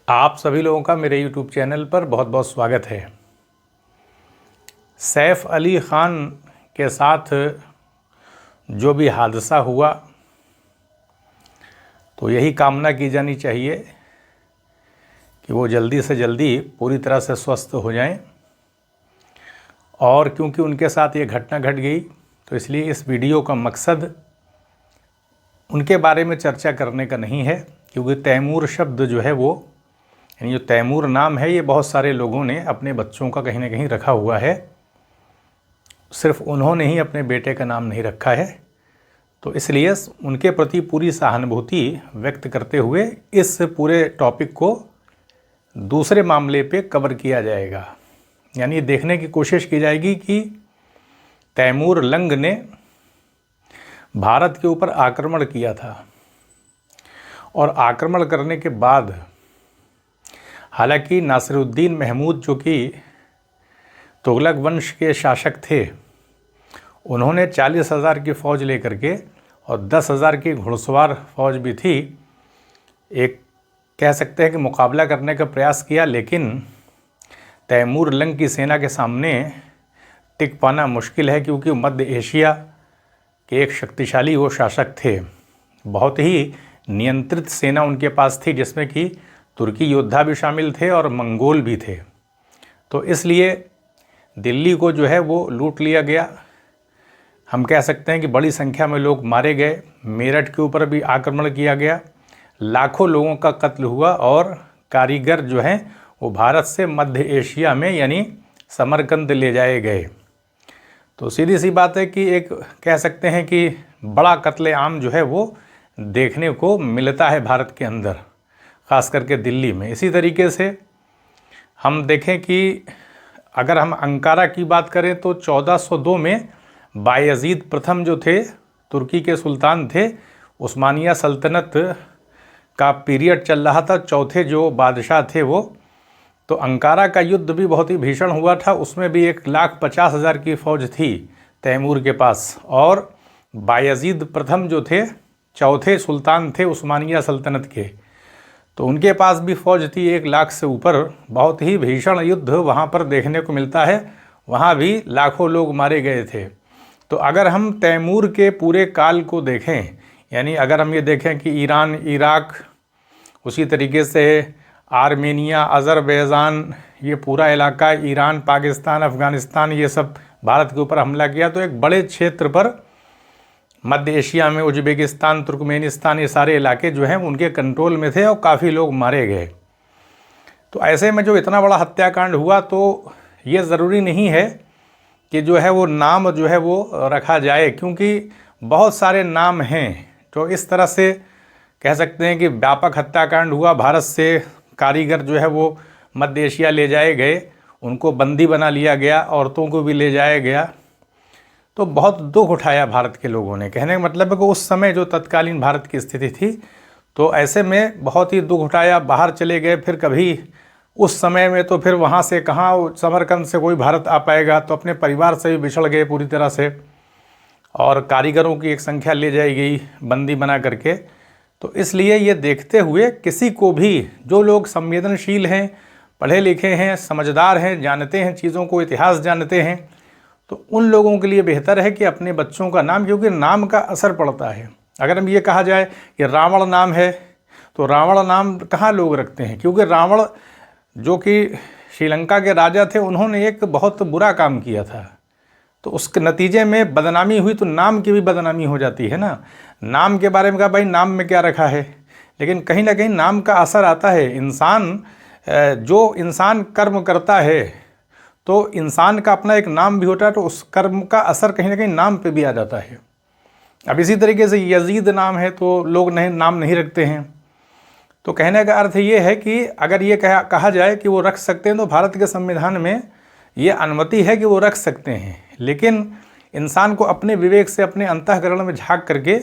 आप सभी लोगों का मेरे YouTube चैनल पर बहुत बहुत स्वागत है। सैफ अली ख़ान के साथ जो भी हादसा हुआ, तो यही कामना की जानी चाहिए कि वो जल्दी से जल्दी पूरी तरह से स्वस्थ हो जाएं। और क्योंकि उनके साथ ये घटना घट गई, तो इसलिए इस वीडियो का मकसद उनके बारे में चर्चा करने का नहीं है, क्योंकि तैमूर शब्द जो है वो, यानी जो तैमूर नाम है, ये बहुत सारे लोगों ने अपने बच्चों का कहीं ना कहीं रखा हुआ है। सिर्फ उन्होंने ही अपने बेटे का नाम नहीं रखा है। तो इसलिए उनके प्रति पूरी सहानुभूति व्यक्त करते हुए इस पूरे टॉपिक को दूसरे मामले पे कवर किया जाएगा। यानी देखने की कोशिश की जाएगी कि तैमूर लंग ने भारत के ऊपर आक्रमण किया था, और आक्रमण करने के बाद हालांकि नासिरुद्दीन महमूद जो कि तुगलक वंश के शासक थे, उन्होंने 40,000 की फ़ौज लेकर के और 10,000 की घुड़सवार फ़ौज भी थी, एक कह सकते हैं कि मुकाबला करने का प्रयास किया। लेकिन तैमूर लंग की सेना के सामने टिक पाना मुश्किल है, क्योंकि मध्य एशिया के एक शक्तिशाली वो शासक थे। बहुत ही नियंत्रित सेना उनके पास थी, जिसमें कि तुर्की योद्धा भी शामिल थे और मंगोल भी थे। तो इसलिए दिल्ली को जो है वो लूट लिया गया। हम कह सकते हैं कि बड़ी संख्या में लोग मारे गए। मेरठ के ऊपर भी आक्रमण किया गया, लाखों लोगों का कत्ल हुआ, और कारीगर जो हैं वो भारत से मध्य एशिया में यानी समरकंद ले जाए गए। तो सीधी सी बात है कि एक कह सकते हैं कि बड़ा कत्लेआम जो है वो देखने को मिलता है भारत के अंदर, ख़ास करके दिल्ली में। इसी तरीके से हम देखें कि अगर हम अंकारा की बात करें तो 1402 में बायजीद प्रथम जो थे, तुर्की के सुल्तान थे, उस्मानिया सल्तनत का पीरियड चल रहा था, चौथे जो बादशाह थे वो। तो अंकारा का युद्ध भी बहुत ही भीषण हुआ था। उसमें भी 1,50,000 की फ़ौज थी तैमूर के पास, और बायजीद प्रथम जो थे, चौथे सुल्तान थे उस्मानिया सल्तनत के, तो उनके पास भी फ़ौज थी 1,00,000 से ऊपर। बहुत ही भीषण युद्ध वहाँ पर देखने को मिलता है। वहाँ भी लाखों लोग मारे गए थे। तो अगर हम तैमूर के पूरे काल को देखें, यानी अगर हम ये देखें कि ईरान, इराक, उसी तरीके से आर्मेनिया, अज़रबैजान, ये पूरा इलाका, ईरान, पाकिस्तान, अफ़गानिस्तान, ये सब भारत के ऊपर हमला किया, तो एक बड़े क्षेत्र पर मध्य एशिया में उज़्बेकिस्तान, तुर्कमेनिस्तान, ये सारे इलाके जो हैं उनके कंट्रोल में थे, और काफ़ी लोग मारे गए। तो ऐसे में जो इतना बड़ा हत्याकांड हुआ, तो ये ज़रूरी नहीं है कि जो है वो नाम जो है वो रखा जाए, क्योंकि बहुत सारे नाम हैं जो इस तरह से कह सकते हैं कि व्यापक हत्याकांड हुआ। भारत से कारीगर जो है वो मध्य एशिया ले जाए गए, उनको बंदी बना लिया गया, औरतों को भी ले जाया गया। तो बहुत दुख उठाया भारत के लोगों ने। कहने का मतलब है कि उस समय जो तत्कालीन भारत की स्थिति थी, तो ऐसे में बहुत ही दुख उठाया। बाहर चले गए, फिर कभी उस समय में तो फिर वहाँ से कहाँ समरकंद से कोई भारत आ पाएगा, तो अपने परिवार से भी बिछड़ गए पूरी तरह से, और कारीगरों की एक संख्या ले जाई गई बंदी बना करके। तो इसलिए ये देखते हुए किसी को भी, जो लोग संवेदनशील हैं, पढ़े लिखे हैं, समझदार हैं, जानते हैं चीज़ों को, इतिहास जानते हैं, तो उन लोगों के लिए बेहतर है कि अपने बच्चों का नाम, क्योंकि नाम का असर पड़ता है। अगर हम ये कहा जाए कि रावण नाम है, तो रावण नाम कहाँ लोग रखते हैं, क्योंकि रावण जो कि श्रीलंका के राजा थे, उन्होंने एक बहुत बुरा काम किया था, तो उसके नतीजे में बदनामी हुई, तो नाम की भी बदनामी हो जाती है ना। नाम के बारे में कहा भाई नाम में क्या रखा है, लेकिन कहीं ना कहीं नाम का असर आता है। इंसान जो इंसान कर्म करता है, तो इंसान का अपना एक नाम भी होता है, तो उस कर्म का असर कहीं ना कहीं नाम पे भी आ जाता है। अब इसी तरीके से यजीद नाम है, तो लोग नाम नहीं रखते हैं। तो कहने का अर्थ ये है कि अगर ये कहा जाए कि वो रख सकते हैं, तो भारत के संविधान में ये अनुमति है कि वो रख सकते हैं। लेकिन इंसान को अपने विवेक से, अपने अंतःकरण में झांक करके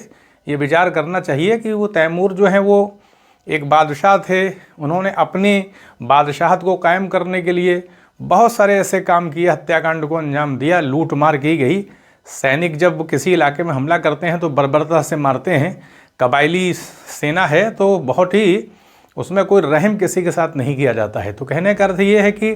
ये विचार करना चाहिए कि वो तैमूर जो हैं वो एक बादशाह थे। उन्होंने अपनी बादशाहत को कायम करने के लिए बहुत सारे ऐसे काम किए, हत्याकांड को अंजाम दिया, लूट मार की गई। सैनिक जब किसी इलाके में हमला करते हैं तो बर्बरता से मारते हैं। कबायली सेना है, तो बहुत ही उसमें कोई रहम किसी के साथ नहीं किया जाता है। तो कहने का अर्थ ये है कि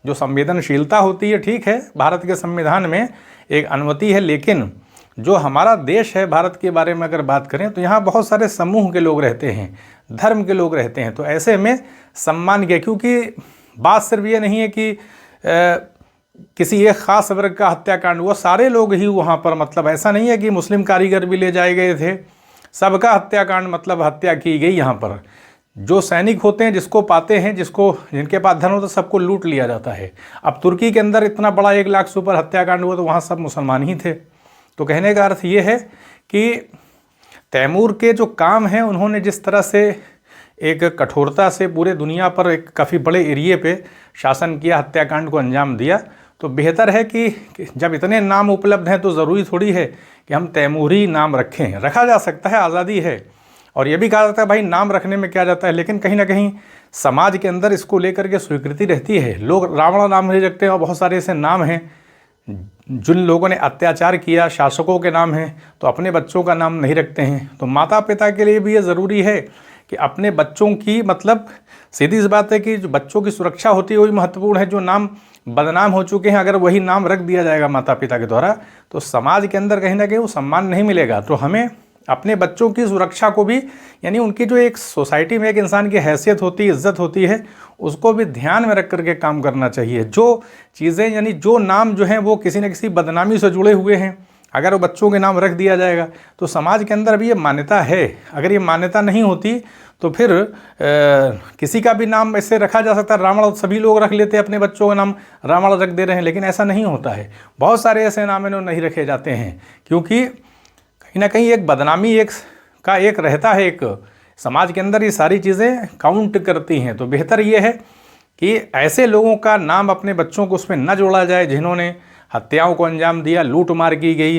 जो संवेदनशीलता होती है, ठीक है, भारत के संविधान में एक अनुमति है, लेकिन जो हमारा देश है भारत के बारे में अगर बात करें तो यहाँ बहुत सारे समूह के लोग रहते हैं, धर्म के लोग रहते हैं। तो ऐसे में सम्मान किया, क्योंकि बात सिर्फ ये नहीं है कि किसी एक ख़ास वर्ग का हत्याकांड, वो सारे लोग ही वहाँ पर, मतलब ऐसा नहीं है कि मुस्लिम कारीगर भी ले जाए गए थे, सबका हत्याकांड, मतलब हत्या की गई। यहाँ पर जो सैनिक होते हैं, जिसको पाते हैं, जिनके पास धन होता है, सबको लूट लिया जाता है। अब तुर्की के अंदर इतना बड़ा 1 लाख से ऊपर हत्याकांड हुआ तो वहाँ सब मुसलमान ही थे। तो कहने का अर्थ ये है कि तैमूर के जो काम हैं, उन्होंने जिस तरह से एक कठोरता से पूरे दुनिया पर एक काफ़ी बड़े एरिए पे शासन किया, हत्याकांड को अंजाम दिया, तो बेहतर है कि जब इतने नाम उपलब्ध हैं तो ज़रूरी थोड़ी है कि हम तैमूरी नाम रखें। रखा जा सकता है, आज़ादी है, और ये भी कहा जाता है भाई नाम रखने में क्या जाता है, लेकिन कहीं ना कहीं समाज के अंदर इसको लेकर के स्वीकृति रहती है। लोग रावण नाम नहीं रखते हैं, और बहुत सारे ऐसे नाम हैं जिन लोगों ने अत्याचार किया, शासकों के नाम हैं, तो अपने बच्चों का नाम नहीं रखते हैं। तो माता पिता के लिए भी ये ज़रूरी है कि अपने बच्चों की, मतलब सीधी सी बात है कि जो बच्चों की सुरक्षा होती है वही महत्वपूर्ण है। जो नाम बदनाम हो चुके हैं, अगर वही नाम रख दिया जाएगा माता पिता के द्वारा, तो समाज के अंदर कहीं ना कहीं वो सम्मान नहीं मिलेगा। तो हमें अपने बच्चों की सुरक्षा को भी, यानी उनकी जो एक सोसाइटी में एक इंसान की हैसियत होती है, इज्जत होती है, उसको भी ध्यान में रख करके काम करना चाहिए। जो चीज़ें, यानी जो नाम जो हैं वो किसी न किसी बदनामी से जुड़े हुए हैं, अगर वो बच्चों के नाम रख दिया जाएगा तो समाज के अंदर भी ये मान्यता है। अगर ये मान्यता नहीं होती तो फिर किसी का भी नाम ऐसे रखा जा सकता है। रावण सभी लोग रख लेते हैं, अपने बच्चों का नाम रावण रख दे रहे हैं, लेकिन ऐसा नहीं होता है। बहुत सारे ऐसे नाम इन्होंने नहीं रखे जाते हैं, क्योंकि कहीं ना कहीं एक बदनामी एक रहता है, एक समाज के अंदर ये सारी चीज़ें काउंट करती हैं। तो बेहतर ये है कि ऐसे लोगों का नाम अपने बच्चों को उसमें न जोड़ा जाए जिन्होंने हत्याओं को अंजाम दिया, लूट मार की गई,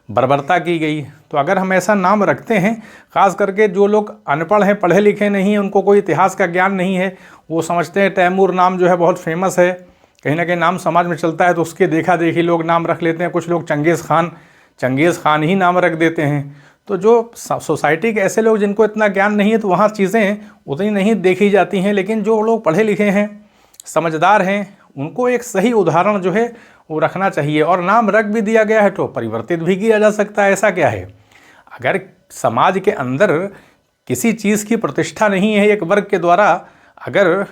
बर्बरता की गई। तो अगर हम ऐसा नाम रखते हैं, ख़ास करके जो लोग अनपढ़ हैं, पढ़े लिखे नहीं हैं, उनको कोई इतिहास का ज्ञान नहीं है, वो समझते हैं तैमूर नाम जो है बहुत फेमस है, कहीं ना कहीं नाम समाज में चलता है, तो उसके देखा देखी लोग नाम रख लेते हैं। कुछ लोग चंगेज़ खान ही नाम रख देते हैं। तो जो सोसाइटी के ऐसे लोग जिनको इतना ज्ञान नहीं है, तो वहाँ चीज़ें उतनी नहीं देखी जाती हैं। लेकिन जो लोग पढ़े लिखे हैं, समझदार हैं, उनको एक सही उदाहरण जो है वो रखना चाहिए। और नाम रख भी दिया गया है तो परिवर्तित भी किया जा सकता है। ऐसा क्या है, अगर समाज के अंदर किसी चीज़ की प्रतिष्ठा नहीं है एक वर्ग के द्वारा, अगर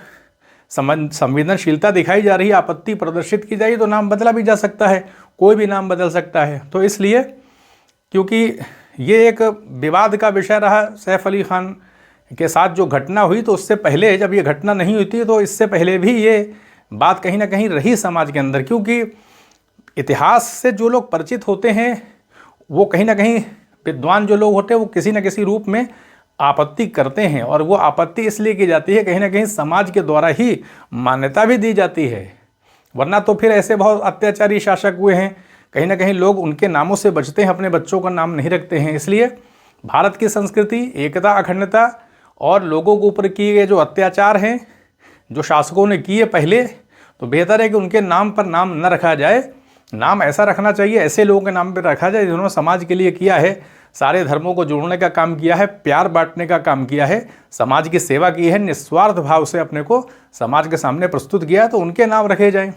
संवेदनशीलता दिखाई जा रही है, आपत्ति प्रदर्शित की जाए, तो नाम बदला भी जा सकता है, कोई भी नाम बदल सकता है। तो इसलिए, क्योंकि ये एक विवाद का विषय रहा सैफ अली खान के साथ जो घटना हुई, तो उससे पहले जब ये घटना नहीं हुई थी, तो इससे पहले भी ये बात कहीं ना कहीं रही समाज के अंदर। क्योंकि इतिहास से जो लोग परिचित होते हैं, वो कहीं ना कहीं विद्वान जो लोग होते हैं, वो किसी न किसी रूप में आपत्ति करते हैं। और वो आपत्ति इसलिए की जाती है, कहीं ना कहीं समाज के द्वारा ही मान्यता भी दी जाती है। वरना तो फिर ऐसे बहुत अत्याचारी शासक हुए हैं, कहीं ना कहीं लोग उनके नामों से बचते हैं, अपने बच्चों का नाम नहीं रखते हैं। इसलिए भारत की संस्कृति, एकता, अखंडता और लोगों के ऊपर किए गए जो अत्याचार हैं, जो शासकों ने किए पहले, तो बेहतर है कि उनके नाम पर नाम न रखा जाए। नाम ऐसा रखना चाहिए, ऐसे लोगों के नाम पर रखा जाए जिन्होंने समाज के लिए किया है, सारे धर्मों को जोड़ने का काम किया है, प्यार बांटने का काम किया है, समाज की सेवा की है, निस्वार्थ भाव से अपने को समाज के सामने प्रस्तुत किया है, तो उनके नाम रखे जाएं।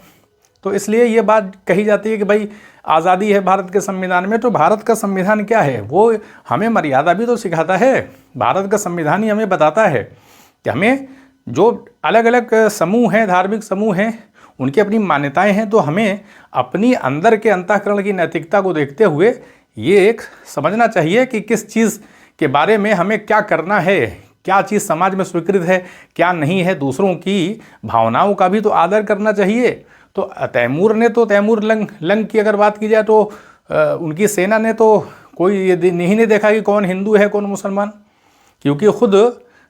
तो इसलिए ये बात कही जाती है कि भाई आज़ादी है भारत के संविधान में। तो भारत का संविधान क्या है, वो हमें मर्यादा भी तो सिखाता है। भारत का संविधान ही हमें बताता है कि हमें जो अलग अलग समूह हैं, धार्मिक समूह हैं, उनकी अपनी मान्यताएं हैं, तो हमें अपनी अंदर के अंतःकरण की नैतिकता को देखते हुए ये एक समझना चाहिए कि किस चीज़ के बारे में हमें क्या करना है, क्या चीज़ समाज में स्वीकृत है, क्या नहीं है। दूसरों की भावनाओं का भी तो आदर करना चाहिए। तो तैमूर ने तो लंग की अगर बात की जाए तो उनकी सेना ने तो कोई ये नहीं देखा कि कौन हिंदू है कौन मुसलमान, क्योंकि खुद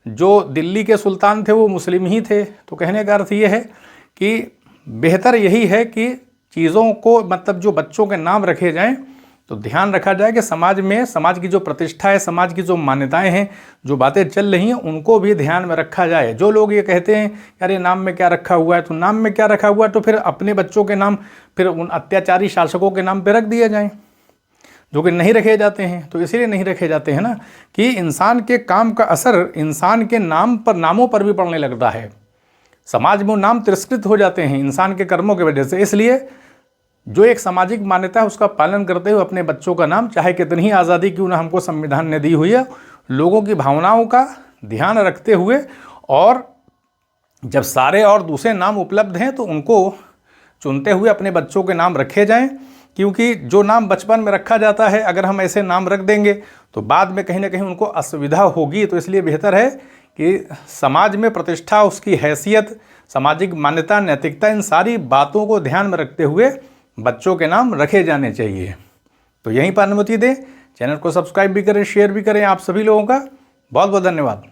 जो दिल्ली के सुल्तान थे वो मुस्लिम ही थे। तो कहने का अर्थ ये है कि बेहतर यही है कि चीज़ों को, मतलब जो बच्चों के नाम रखे जाएं, तो ध्यान रखा जाए कि समाज में, समाज की जो प्रतिष्ठा है, समाज की जो मान्यताएं हैं, जो बातें चल रही हैं, उनको भी ध्यान में रखा जाए। जो लोग ये कहते हैं यार ये नाम में क्या रखा हुआ है, तो नाम में क्या रखा हुआ है, तो फिर अपने बच्चों के नाम फिर उन अत्याचारी शासकों के नाम पे रख दिए जाएं। जो कि नहीं रखे जाते हैं। तो इसीलिए नहीं रखे जाते हैं ना कि इंसान के काम का असर इंसान के नामों पर भी पड़ने लगता है। समाज में वो नाम तिरस्कृत हो जाते हैं इंसान के कर्मों की वजह से। इसलिए जो एक सामाजिक मान्यता है उसका पालन करते हुए अपने बच्चों का नाम, चाहे कितनी ही आज़ादी क्यों ना हमको संविधान ने दी हुई है, लोगों की भावनाओं का ध्यान रखते हुए, और जब सारे और दूसरे नाम उपलब्ध हैं तो उनको चुनते हुए अपने बच्चों के नाम रखे जाएं। क्योंकि जो नाम बचपन में रखा जाता है, अगर हम ऐसे नाम रख देंगे तो बाद में कहीं ना कहीं उनको असुविधा होगी। तो इसलिए बेहतर है कि समाज में प्रतिष्ठा, उसकी हैसियत, सामाजिक मान्यता, नैतिकता, इन सारी बातों को ध्यान में रखते हुए बच्चों के नाम रखे जाने चाहिए। तो यहीं पर अनुमति दें, चैनल को सब्सक्राइब भी करें, शेयर भी करें। आप सभी लोगों का बहुत बहुत धन्यवाद।